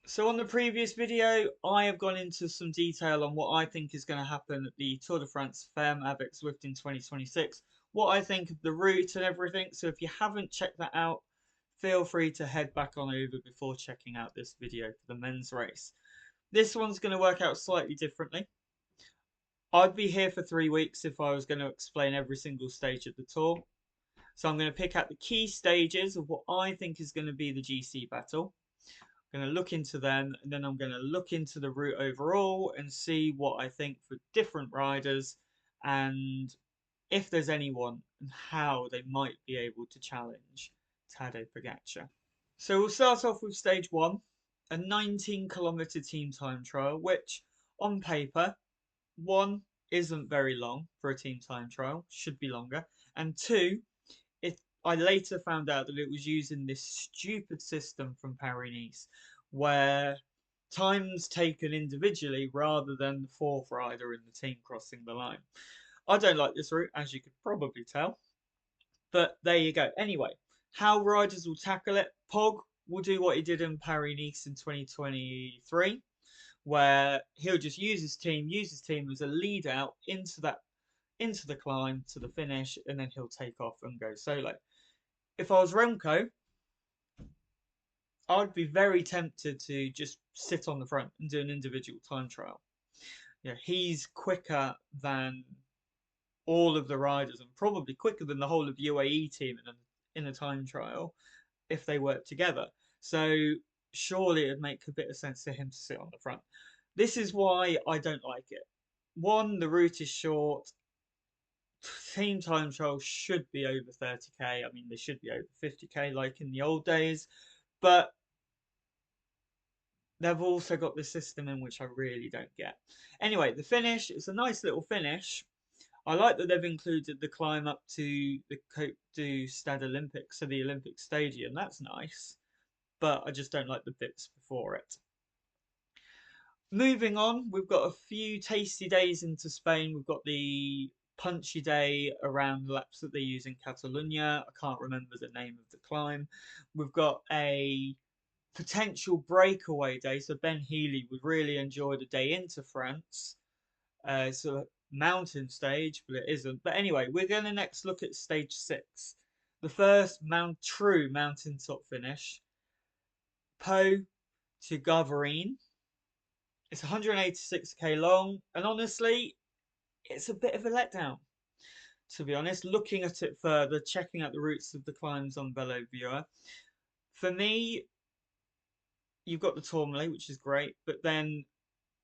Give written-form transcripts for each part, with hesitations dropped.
So on the previous video, I have gone into some detail on what I think is going to happen at the Tour de France Femme avec Zwift in 2026, what I think of the route and everything. So if you haven't checked that out, feel free to head back on over before checking out this video for the men's race. This one's going to work out slightly differently. I'd be here for 3 weeks if I was going to explain every single stage of the tour. So I'm going to pick out the key stages of what I think is going to be the GC battle. I'm going to look into them, and then I'm going to look into the route overall and see what I think for different riders and if there's anyone and how they might be able to challenge Tadej Pogacar. So we'll start off with stage one, a 19-kilometer team time trial, which on paper, one, isn't very long for a team time trial, should be longer, and two, I later found out that it was using this stupid system from Paris-Nice where time's taken individually rather than the fourth rider in the team crossing the line. I don't like this route, as you could probably tell, but there you go. Anyway, how riders will tackle it. Pog will do what he did in Paris-Nice in 2023, where he'll just use his team as a lead out into the climb to the finish, and then he'll take off and go solo. If I was Remco, I'd be very tempted to just sit on the front and do an individual time trial. Yeah, he's quicker than all of the riders and probably quicker than the whole of UAE team in a time trial if they work together. So surely it'd make a bit of sense for him to sit on the front. This is why I don't like it. One, the route is short. Team time trials should be over 30k. I mean, they should be over 50k like in the old days. But they've also got this system in which I really don't get. Anyway, the finish, it's a nice little finish. I like that they've included the climb up to the Côte du Stade Olympique, so the Olympic Stadium. That's nice, but I just don't like the bits before it. Moving on, we've got a few tasty days into Spain. We've got the punchy day around the laps that they use in Catalonia. I can't remember the name of the climb. We've got a potential breakaway day. So Ben Healy would really enjoy the day into France. It's a mountain stage, but it isn't. But anyway, we're going to next look at stage 6. The first true mountaintop finish. Po to Gavarine. It's 186k long, and honestly, it's a bit of a letdown. To be honest, looking at it further, checking out the routes of the climbs on Velo Viewer, for me, you've got the Tourmalet, which is great, but then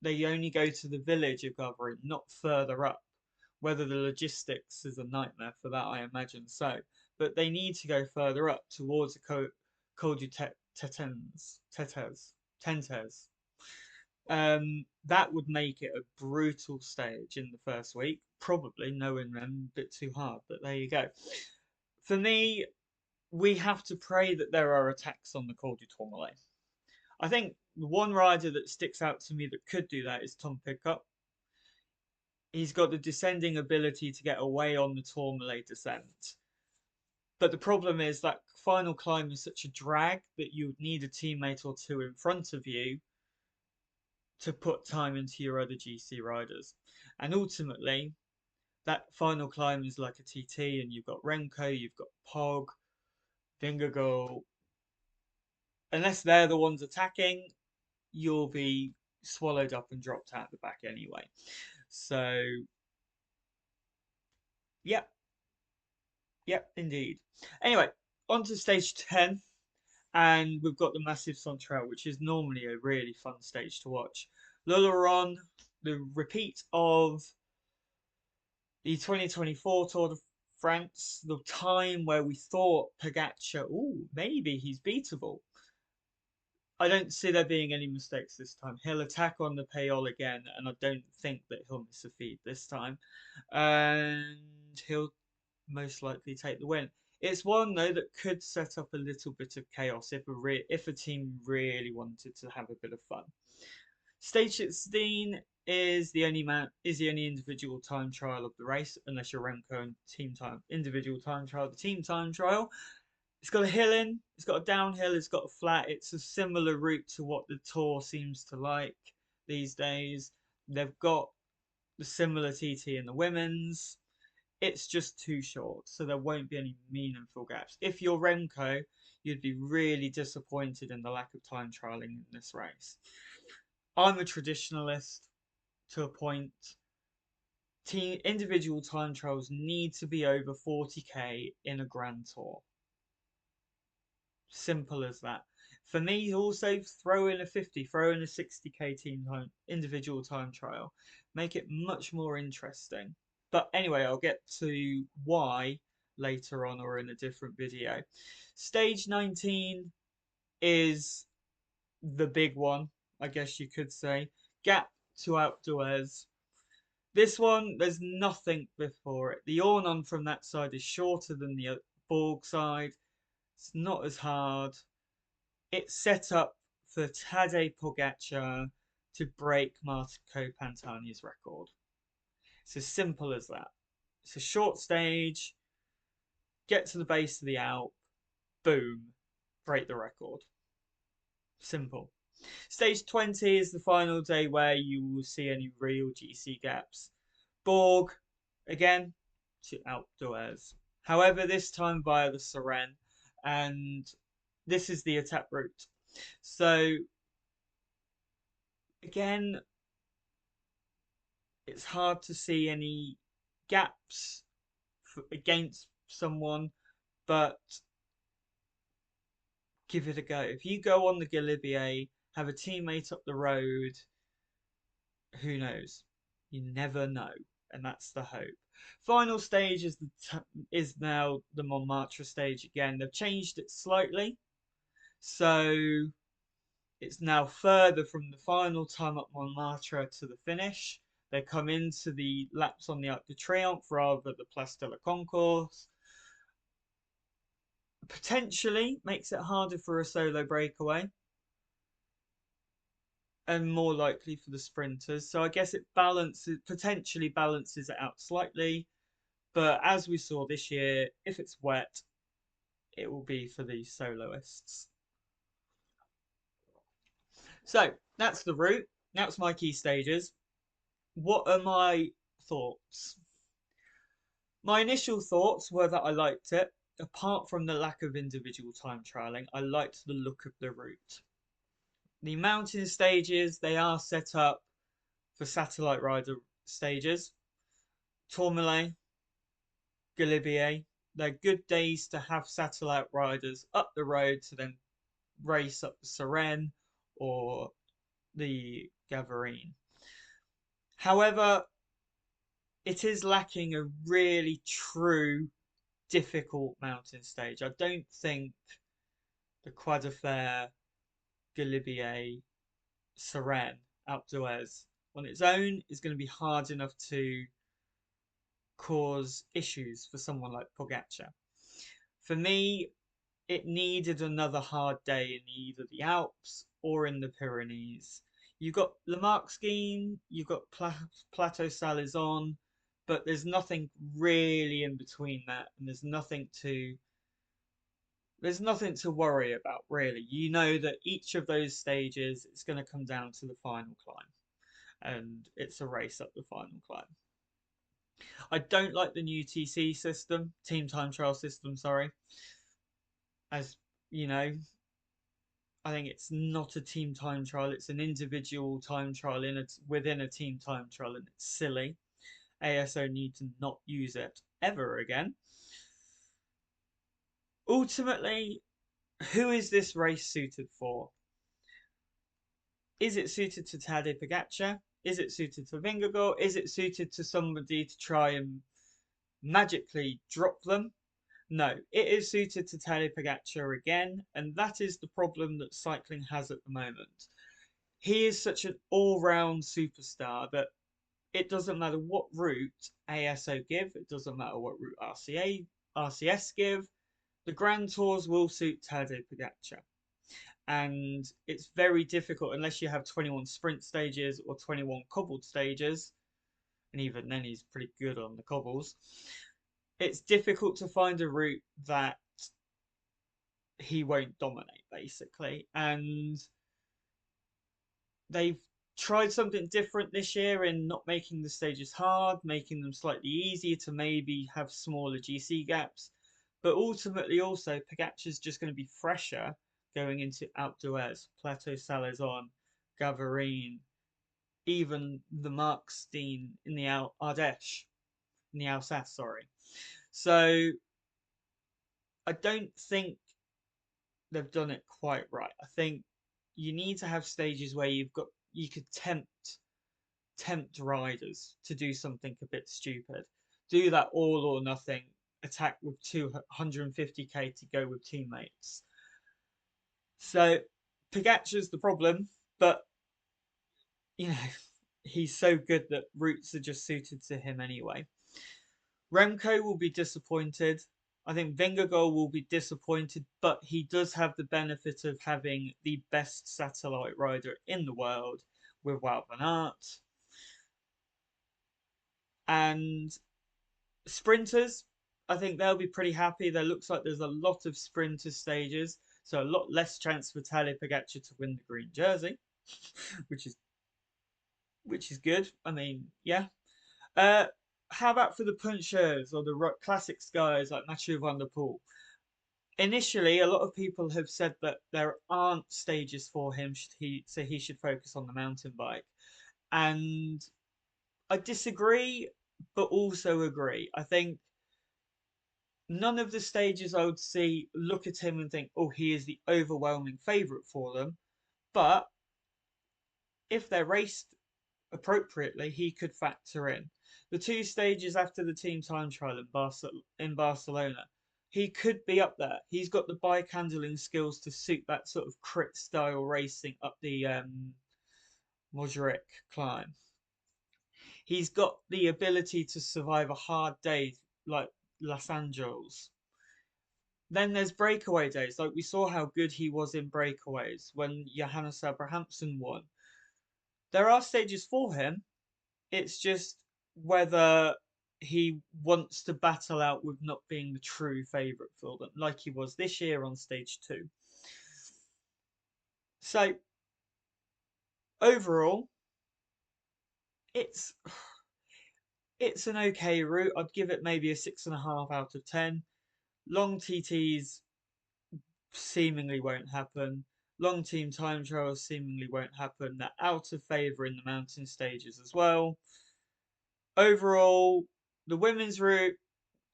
they only go to the village of Gavarine, not further up. Whether the logistics is a nightmare for that, I imagine so. But they need to go further up towards the Col du Tentes. That would make it a brutal stage in the first week. Probably knowing them a bit too hard, but there you go. For me, we have to pray that there are attacks on the Col du Tourmalet. I think the one rider that sticks out to me that could do that is Tom Pidcock. He's got the descending ability to get away on the Tourmalet descent. But the problem is that final climb is such a drag that you would need a teammate or two in front of you to put time into your other GC riders. And ultimately, that final climb is like a TT, and you've got Remco, you've got Pog, Vingegaard. Unless they're the ones attacking, you'll be swallowed up and dropped out the back anyway. So, yep, yep, indeed. Anyway, on to stage 10, and we've got the Massive Central, which is normally a really fun stage to watch. Lularon, the repeat of the 2024 Tour de France, the time where we thought Pogacar, oh, maybe he's beatable. I don't see there being any mistakes this time. He'll attack on the Payol again, and I don't think that he'll miss a feed this time. And he'll most likely take the win. It's one though that could set up a little bit of chaos if a team really wanted to have a bit of fun. Stage 16 is the only individual time trial of the race, unless you're Remco and team time individual time trial, the team time trial. It's got a hill in, it's got a downhill, it's got a flat. It's a similar route to what the Tour seems to like these days. They've got the similar TT in the women's. It's just too short, so there won't be any meaningful gaps. If you're Remco, you'd be really disappointed in the lack of time trialing in this race. I'm a traditionalist to a point. Individual time trials need to be over 40k in a Grand Tour. Simple as that. For me, also throw in a 50, throw in a 60k team time, individual time trial. Make it much more interesting. But anyway, I'll get to why later on or in a different video. Stage 19 is the big one, I guess you could say. Gap to Alpe d'Huez. This one, there's nothing before it. The Ornon from that side is shorter than the Borg side. It's not as hard. It's set up for Tadej Pogacar to break Marco Pantani's record. It's as simple as that. It's a short stage. Get to the base of the Alp. Boom. Break the record. Simple. Stage 20 is the final day where you will see any real GC gaps. Borg, again, to Alpe d'Huez. However, this time via the Seren, and this is the attack route. So, again, it's hard to see any gaps against someone, but give it a go. If you go on the Galibier, have a teammate up the road, who knows? You never know, and that's the hope. Final stage is now the Montmartre stage again. They've changed it slightly, so it's now further from the final time up Montmartre to the finish. They come into the laps on the Arc de Triomphe rather than the Place de la Concourse. Potentially makes it harder for a solo breakaway and more likely for the sprinters. So I guess it potentially balances it out slightly. But as we saw this year, if it's wet, it will be for the soloists. So that's the route. That's my key stages. What are my thoughts? My initial thoughts were that I liked it. Apart from the lack of individual time trialing, I liked the look of the route. The mountain stages, they are set up for satellite rider stages. Tourmalet, Galibier, they're good days to have satellite riders up the road to then race up the Seren or the Gavarine. However, it is lacking a really true difficult mountain stage. I don't think the Croix de Fer, Galibier, Seren, Alpe d'Huez on its own is going to be hard enough to cause issues for someone like Pogacar. For me, it needed another hard day in either the Alps or in the Pyrenees. You've got Le Marquesine, you've got Plateau Salazon, but there's nothing really in between that, and there's nothing to worry about really. You know that each of those stages is going to come down to the final climb, and it's a race up the final climb. I don't like the new TC system, team time trial system, sorry. As you know, I think it's not a team time trial, it's an individual time trial within a team time trial, and it's silly. ASO need to not use it ever again. Ultimately, who is this race suited for? Is it suited to Tadej Pogacar? Is it suited to Vingegaard? Is it suited to somebody to try and magically drop them? No, it is suited to Tadej Pogacar again, and that is the problem that cycling has at the moment. He is such an all-round superstar that it doesn't matter what route ASO give, it doesn't matter what route RCS give, the Grand Tours will suit Tadej Pogacar. And it's very difficult unless you have 21 sprint stages or 21 cobbled stages, and even then he's pretty good on the cobbles. It's difficult to find a route that he won't dominate basically. And they've tried something different this year in not making the stages hard, making them slightly easier to maybe have smaller GC gaps. But ultimately, also, Pogacar's just going to be fresher going into Alpe d'Huez, Plateau Salazon, Gavarine, even the Markstein in the Ardèche, in the Alsace, sorry. So I don't think they've done it quite right. I think you need to have stages where you could tempt riders to do something a bit stupid. Do that all or nothing attack with 250k to go with teammates. So Pogacar's the problem, but you know he's so good that routes are just suited to him anyway. Remco will be disappointed. I think Vingegaard will be disappointed, but he does have the benefit of having the best satellite rider in the world with Wout van Aert. And sprinters, I think they'll be pretty happy. There looks like there's a lot of sprinter stages, so a lot less chance for Tadej Pogacar to win the green jersey, which is good. I mean, yeah. Uh, how about for the punchers or the classics guys like Mathieu van der Poel? Initially, a lot of people have said that there aren't stages for him, so he should focus on the mountain bike. And I disagree, but also agree. I think none of the stages I would see look at him and think, oh, he is the overwhelming favourite for them. But if they're raced appropriately, he could factor in. The two stages after the team time trial in Barcelona, he could be up there. He's got the bike handling skills to suit that sort of crit style racing up the Montjuic climb. He's got the ability to survive a hard day like Los Angeles. Then there's breakaway days, like we saw how good he was in breakaways when Johannes Abrahamsen won. There are stages for him. It's just whether he wants to battle out with not being the true favourite for them, like he was this year on stage 2. So overall, it's an okay route. I'd give it maybe a 6.5 out of 10. Long TTs seemingly won't happen. Long team time trials seemingly won't happen. They're out of favour in the mountain stages as well. Overall, the women's route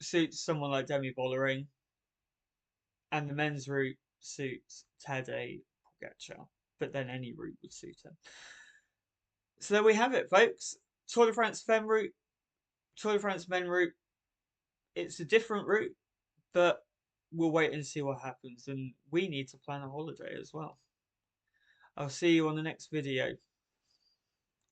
suits someone like Demi Vollering, and the men's route suits Tadej Pogacar. But then any route would suit him. So there we have it, folks. Tour de France Femme route, Tour de France Men route. It's a different route, but we'll wait and see what happens. And we need to plan a holiday as well. I'll see you on the next video.